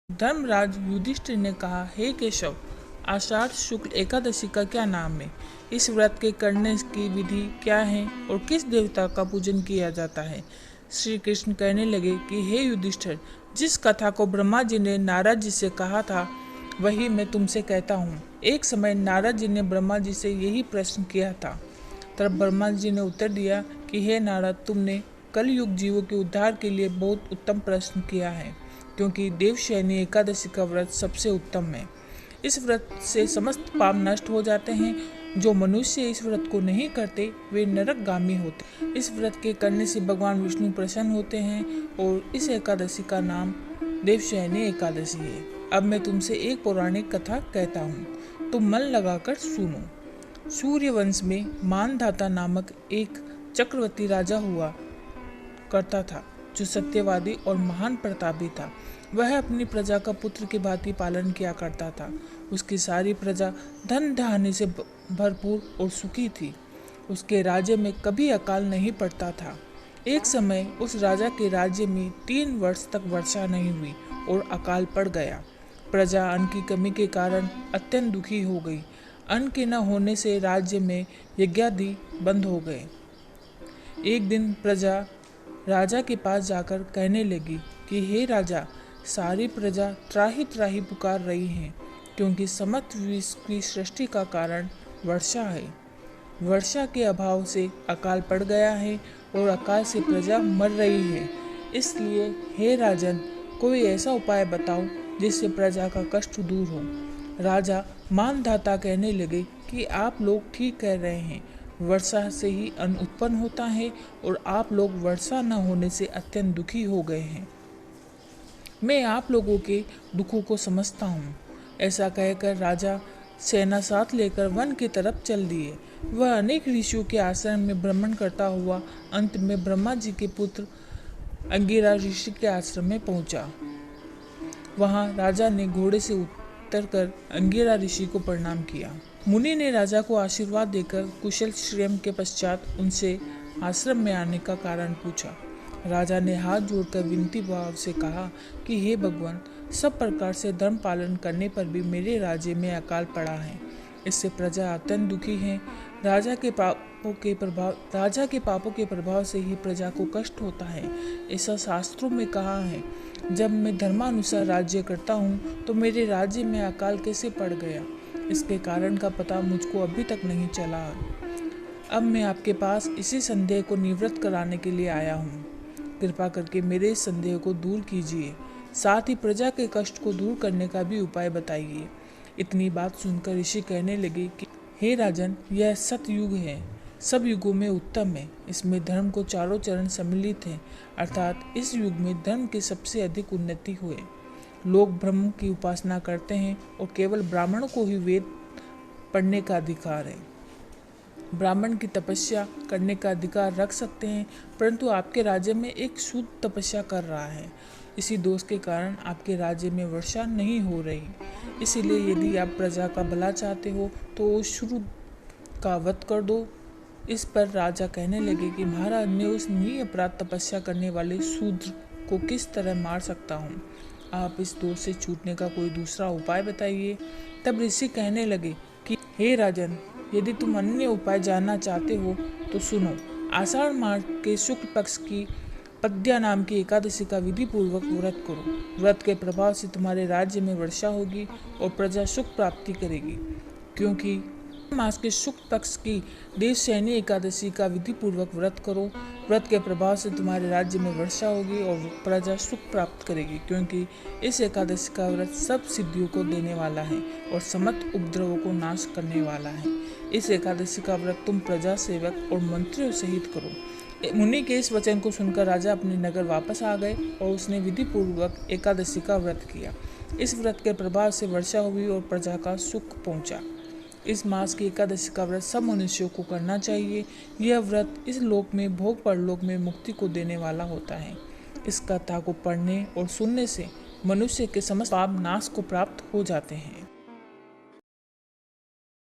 धर्मराज युधिष्ठिर ने कहा, हे केशव, आषाढ़ शुक्ल एकादशी का क्या नाम है? इस व्रत के करने की विधि क्या है और किस देवता का पूजन किया जाता है? श्री कृष्ण कहने लगे कि हे युधिष्ठिर, जिस कथा को ब्रह्मा जी ने नारद जी से कहा था वही मैं तुमसे कहता हूँ। एक समय नारद जी ने ब्रह्मा जी से यही प्रश्न किया था। तब ब्रह्मा जी ने उत्तर दिया कि हे नारद, तुमने कलयुग जीवों के उद्धार के लिए बहुत उत्तम प्रश्न किया है, क्योंकि देवशयनी एकादशी का व्रत सबसे उत्तम है। इस व्रत से समस्त पाप नष्ट हो जाते हैं। जो मनुष्य इस व्रत को नहीं करते वे नरकगामी होते। इस व्रत के करने से भगवान विष्णु प्रसन्न होते हैं और इस एकादशी का नाम देवशयनी एकादशी है। अब मैं तुमसे एक पौराणिक कथा कहता हूँ, तो मन लगाकर सुनो। सूर्यवंश में मानधाता नामक एक चक्रवर्ती राजा हुआ करता था, जो सत्यवादी और महान प्रतापी था। वह अपनी प्रजा का पुत्र की भांति पालन किया करता था। उसकी सारी प्रजा धन धान्य से भरपूर और सुखी थी। उसके राज्य में कभी अकाल नहीं पड़ता था। एक समय उस राजा के राज्य में 3 वर्ष तक वर्षा नहीं हुई और अकाल पड़ गया। प्रजा अन्न की कमी के कारण अत्यंत दुखी हो गई। अन्न के न होने से राज्य में यज्ञादि बंद हो गए। एक दिन प्रजा राजा के पास जाकर कहने लगी कि हे राजा, सारी प्रजा त्राही त्राही पुकार रही है, क्योंकि समस्त विश्व की सृष्टि का कारण वर्षा है। वर्षा के अभाव से अकाल पड़ गया है और अकाल से प्रजा मर रही है। इसलिए हे राजन, कोई ऐसा उपाय बताओ जिससे प्रजा का कष्ट दूर हो। राजा मानधाता कहने लगे कि आप लोग ठीक कह रहे हैं। वर्षा से ही अन्न उत्पन्न होता है और आप लोग वर्षा न होने से अत्यंत दुखी हो गए हैं। मैं आप लोगों के दुखों को समझता हूँ। ऐसा कहकर राजा सेना साथ लेकर वन की तरफ चल दिए। वह अनेक ऋषियों के आश्रम में भ्रमण करता हुआ अंत में ब्रह्मा जी के पुत्र अंगिरा ऋषि के आश्रम में पहुंचा। वहां राजा ने घोड़े से उतरकर अंगिरा ऋषि को प्रणाम किया। मुनि ने राजा को आशीर्वाद देकर कुशल श्रेम के पश्चात उनसे आश्रम में आने का कारण पूछा। राजा ने हाथ जोड़कर विनती भाव से कहा कि हे भगवान, सब प्रकार से धर्म पालन करने पर भी मेरे राज्य में अकाल पड़ा है। इससे प्रजा अत्यंत दुखी है। राजा के पापों के प्रभाव से ही प्रजा को कष्ट होता है। ऐसा शास्त्रों में कहा है। जब मैं धर्मानुसार राज्य करता हूँ तो मेरे राज्य में अकाल कैसे पड़ गया, इसके कारण का पता मुझको अभी तक नहीं चला। अब मैं आपके पास इसी संदेह को निवृत्त कराने के लिए आया हूँ। कृपा करके मेरे इस संदेह को दूर कीजिए, साथ ही प्रजा के कष्ट को दूर करने का भी उपाय बताइए। इतनी बात सुनकर ऋषि कहने लगे कि हे राजन, यह सतयुग है, सब युगों में उत्तम है। इसमें धर्म को चारों चरण सम्मिलित हैं, अर्थात इस युग में धर्म की सबसे अधिक उन्नति हुए। लोग ब्रह्म की उपासना करते हैं और केवल ब्राह्मणों को ही वेद पढ़ने का अधिकार है। ब्राह्मण की तपस्या करने का अधिकार रख सकते हैं, परंतु आपके राज्य में एक शूद्र तपस्या कर रहा है। इसी दोष के कारण आपके राज्य में वर्षा नहीं हो रही। इसीलिए यदि आप प्रजा का भला चाहते हो तो उस शूद्र का वध कर दो। इस पर राजा कहने लगे कि महाराज, मैं उस निरपराध तपस्या करने वाले शूद्र को किस तरह मार सकता हूँ? आप इस दोष से छूटने का कोई दूसरा उपाय बताइए। तब ऋषि कहने लगे कि हे राजन, यदि तुम अन्य उपाय जानना चाहते हो तो सुनो। आषाढ़ मास के शुक्ल पक्ष की पद्या नाम की एकादशी का विधि पूर्वक व्रत करो। व्रत के प्रभाव से तुम्हारे राज्य में वर्षा होगी और प्रजा सुख प्राप्ति करेगी। क्योंकि मास के शुक्ल पक्ष की देवशयनी एकादशी का विधि पूर्वक व्रत करो। व्रत के प्रभाव से तुम्हारे राज्य में वर्षा होगी और प्रजा सुख प्राप्त करेगी, क्योंकि इस एकादशी का व्रत सब सिद्धियों को देने वाला है और समस्त उपद्रवों को नाश करने वाला है। इस एकादशी का व्रत तुम प्रजा, सेवक और मंत्रियों सहित करो। मुनि के इस वचन को सुनकर राजा अपने नगर वापस आ गए और उसने विधि पूर्वक एकादशी का व्रत किया। इस व्रत के प्रभाव से वर्षा हुई और प्रजा का सुख पहुंचा। इस मास की एकादशी का व्रत सब मनुष्यों को करना चाहिए। यह व्रत इस लोक में भोग परलोक में मुक्ति को देने वाला होता है। इस कथा को पढ़ने और सुनने से मनुष्य के समस्त पाप नाश को प्राप्त हो जाते हैं।